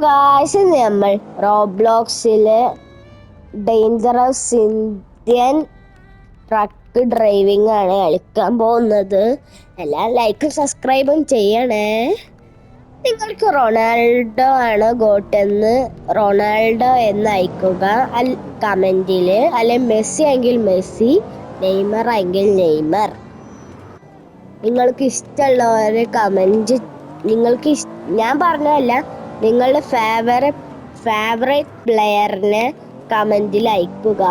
Guys നമ്മൾ റോബ്ലോക്സില് dangerous Indian truck driving ആണ് കളിക്കാൻ പോകുന്നത്. എല്ലാം ലൈക്കും സബ്സ്ക്രൈബും ചെയ്യണേ. നിങ്ങൾക്ക് റൊണാൾഡോ ആണ് ഗോട്ടെന്ന് റൊണാൾഡോ എന്ന് അയക്കുക കമന്റില്, അല്ലെ മെസ്സി എങ്കിൽ മെസ്സി, നെയ്മർ എങ്കിൽ നെയ്മർ. നിങ്ങൾക്ക് ഇഷ്ടമുള്ളവരെ കമന്റ്, ഞാൻ പറഞ്ഞതല്ല, നിങ്ങളുടെ ഫേവറേറ്റ് പ്ലെയറിനെ കമന്റിൽ അയക്കുക.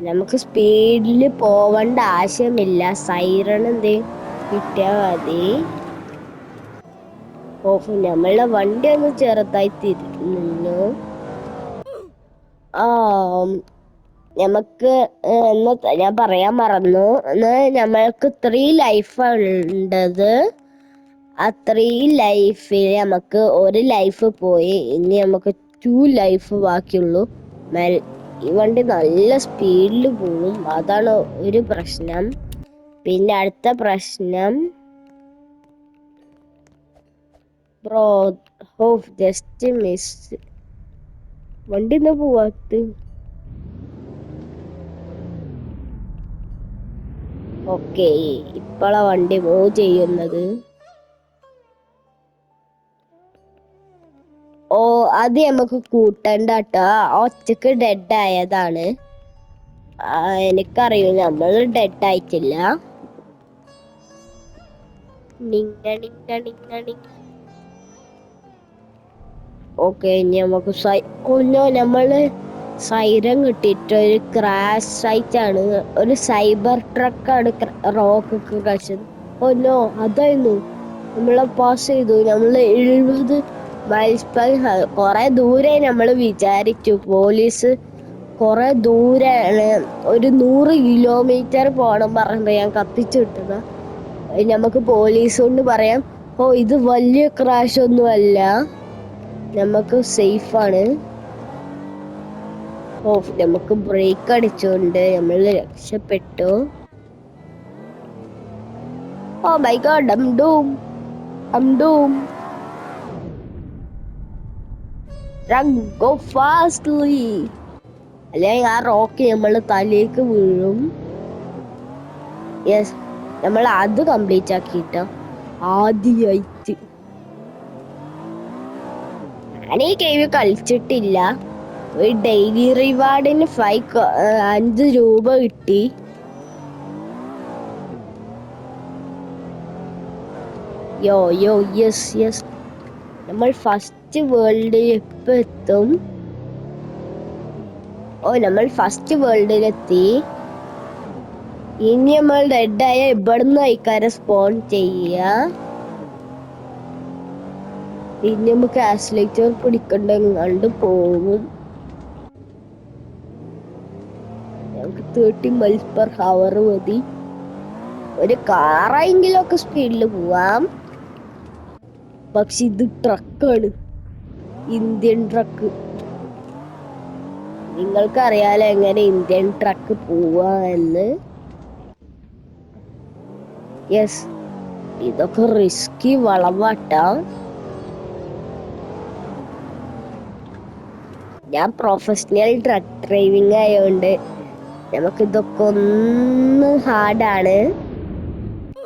നമുക്ക് സ്പീഡിൽ പോവേണ്ട ആവശ്യമില്ല, സൈറൺ എന്തെങ്കിലും കിട്ടിയാൽ മതി. നമ്മളുടെ വണ്ടി ഒന്ന് ചെറുതായി തിരിഞ്ഞു. നമുക്ക് ഞാൻ പറയാൻ മറന്നു, നമ്മൾക്ക് 3 ലൈഫ് ഉണ്ടത്. ആ 3 ലൈഫിൽ നമുക്ക് 1 ലൈഫ് പോയി. ഇനി നമുക്ക് 2 ലൈഫ് ബാക്കിയുള്ളൂ. ഈ വണ്ടി നല്ല സ്പീഡിൽ പോവും, അതാണ് ഒരു പ്രശ്നം. പിന്നെ അടുത്ത പ്രശ്നം, ജസ്റ്റ് മിസ്. വണ്ടി ഒന്ന് പോവാത്ത. ഓക്കെ, ഇപ്പോഴാ വണ്ടി മൂവ് ചെയ്യുന്നത്. അത് നമുക്ക് കൂട്ടണ്ട കേട്ടോ, ഒറ്റക്ക് ഡെഡ് ആയതാണ്. എനിക്കറിയില്ല, നമ്മൾ ഡെഡ് ആയിട്ടില്ല. ഓക്കെ, ഇനി നമുക്ക് നമ്മള് സൈറൻ കിട്ടിയിട്ട് ഒരു ക്രാഷ് സൈറ്റ് ആണ്, ഒരു സൈബർ ട്രക്കാണ് റോക്കൊക്കെ കഴിച്ചത്. അതായിരുന്നു നമ്മളെ പാസ് ചെയ്തു. നമ്മള് 70 മൈൽസ് പെർ ഹവർ. കൊറേ ദൂരെ നമ്മൾ വിചാരിച്ചു, പോലീസ് കൊറേ ദൂരാണ്, ഒരു 100 കിലോമീറ്റർ പോണം പറഞ്ഞത് ഞാൻ കത്തിച്ചു വിട്ടതാ. നമുക്ക് പോലീസ് കൊണ്ട് പറയാം, ഇത് വലിയ ക്രാഷ് ഒന്നും അല്ല, നമുക്ക് സേഫ് ആണ്. നമുക്ക് ബ്രേക്ക് അടിച്ചോണ്ട് നമ്മൾ രക്ഷപ്പെട്ടു. My God, I'm doomed. Go fastly. അല്ലെങ്കിൽ ആ റോക്ക് നമ്മള് തലേക്ക് വീഴും. യെസ്, നമ്മൾ അത് കംപ്ലീറ്റ് ആക്കിയിട്ട ആദ്യമായിട്ട്. ഞാൻ ഈ ഗെയിം കളിച്ചിട്ടില്ല. ഒരു ഡെയിലി റിവാർഡിന് 5 രൂപ കിട്ടി. യെസ്, നമ്മൾ ഫസ്റ്റ് വേൾഡിൽ എപ്പോ എത്തും? നമ്മൾ ഫസ്റ്റ് വേൾഡിലെത്തി. ഇനി നമ്മൾ ഡെഡായ ഇവിടുന്ന് ആയിക്കാരെ സ്പോൺ ചെയ്യ. ഇനി നമുക്ക് ആക്സിലേറ്റർ പിടിക്കണ്ട് പോകും. നമുക്ക് 30 മൈൽസ് പെർ ഹവർ മതി. ഒരു കാറായെങ്കിലും ഒക്കെ സ്പീഡിൽ പോവാം. പക്ഷെ ഇത് ട്രക്കാണ്, ഇന്ത്യൻ ട്രക്ക്. നിങ്ങൾക്കറിയാലോ എങ്ങനെ ഇന്ത്യൻ ട്രക്ക് പോവാ എന്ന്. യെസ്, ഇതൊക്കെ റിസ്കി വളവാട്ടാ. ഞാൻ പ്രൊഫഷണൽ ട്രക്ക് ഡ്രൈവിംഗ് ആയതുകൊണ്ട് നമുക്ക് ഇതൊക്കെ ഒന്ന് ഹാർഡാണ്.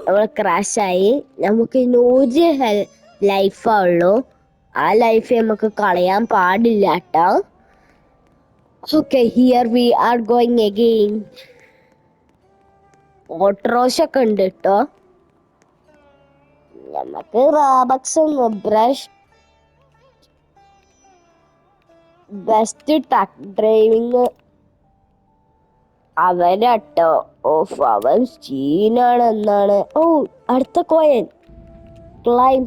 നമ്മൾ ക്രാഷായി. നമുക്ക് 100 ലൈഫുള്ളൂ. ആ ലൈഫ് നമുക്ക് കളയാൻ പാടില്ല കേട്ടോ. Okay, here we are going again. ഓട്ടോറോഷ ഒക്കെ ഉണ്ട് കേട്ടോ. നമുക്ക് റാബക്സ് ബ്രഷ് ബെസ്റ്റ് ട്രക്ക് ഡ്രൈവിംഗ് അവനട്ടോ. അവൻ സീനാണ് എന്നാണ്. അടുത്ത കോയൻ. ക്ലൈം.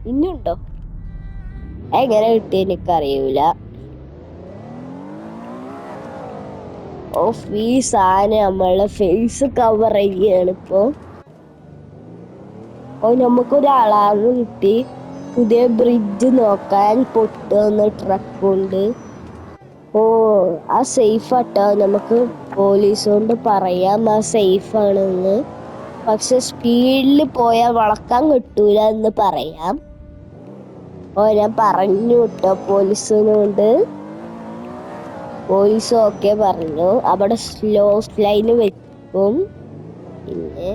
ഇനിയുണ്ടോ? എങ്ങനെ കിട്ടി എനിക്കറിയൂല. ഈ സാധനം നമ്മളെ ഫേസ് കവർ ചെയ്യാണ് ഇപ്പൊ. നമുക്കൊരാളാണ് കിട്ടി. പുതിയ ബ്രിഡ്ജ് നോക്കാൻ പൊട്ടുന്ന ട്രക്കുണ്ട്. ഓ ആ സേഫ് ആട്ടോ, നമുക്ക് പോലീസോണ്ട് പറയാം ആ സേഫ് ആണെന്ന്. പക്ഷെ സ്പീഡിൽ പോയാൽ വളക്കാൻ കിട്ടൂല എന്ന് പറയാം. ഓ ഞാൻ പറഞ്ഞു കേട്ടോ പോലീസിനോട്. പോലീസ് ഓക്കെ പറഞ്ഞു. അവിടെ സ്ലോ ലൈന് വെക്കും. പിന്നെ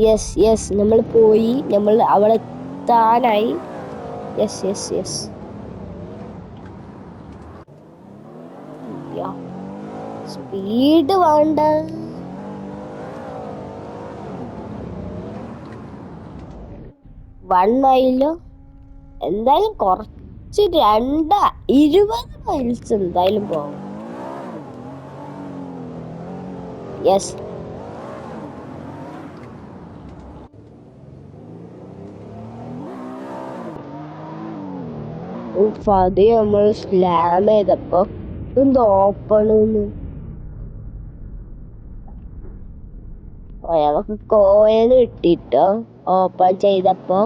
യെസ് യെസ് നമ്മൾ പോയി, നമ്മൾ അവിടെ എത്താനായി. Yes yes yes. സ്പീഡ് വേണ്ട. വൺ മൈലോ എന്തായാലും കുറച്ച് 20 മൈൽസ് എന്തായാലും പോകും. യെസ്. അത് നമ്മൾ സ്ലാം ചെയ്തപ്പോ എന്ത് ഓപ്പൺ ഞങ്ങൾക്ക് കോയിൻ കിട്ടിട്ടോ ഓപ്പൺ ചെയ്തപ്പോ.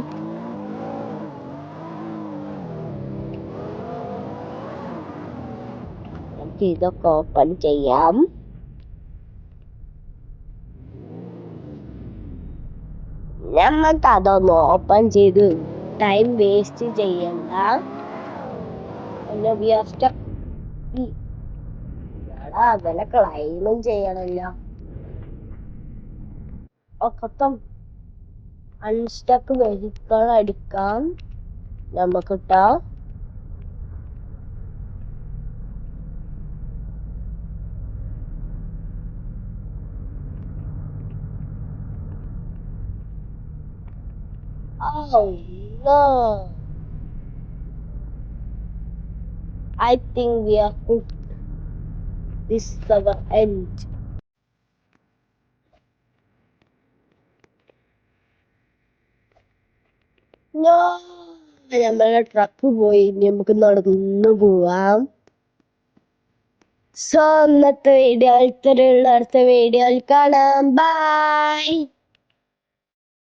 നമുക്ക് ഇതൊക്കെ ഓപ്പൺ ചെയ്യാം. നമുക്ക് അതൊന്ന് ഓപ്പൺ ചെയ്ത് ടൈം വേസ്റ്റ് ചെയ്യണ്ട. അതിനെ ക്ലൈമും ചെയ്യണല്ലോ. ഒക്കെ അൺസ്റ്റക്ക് വെഹിക്കിൾ അടിക്കാം നമുക്കിട്ടാ. Oh no! I think we are cooked. This is our end. No! നമ്മളെ ട്രക്ക് പോയി. നമുക്ക് നടന്നു പോവാം. സോ ഇന്നത്തെ വീഡിയോ ഇത്രയുള്ള. അടുത്ത വീഡിയോയിൽ കാണാം. ബൈ.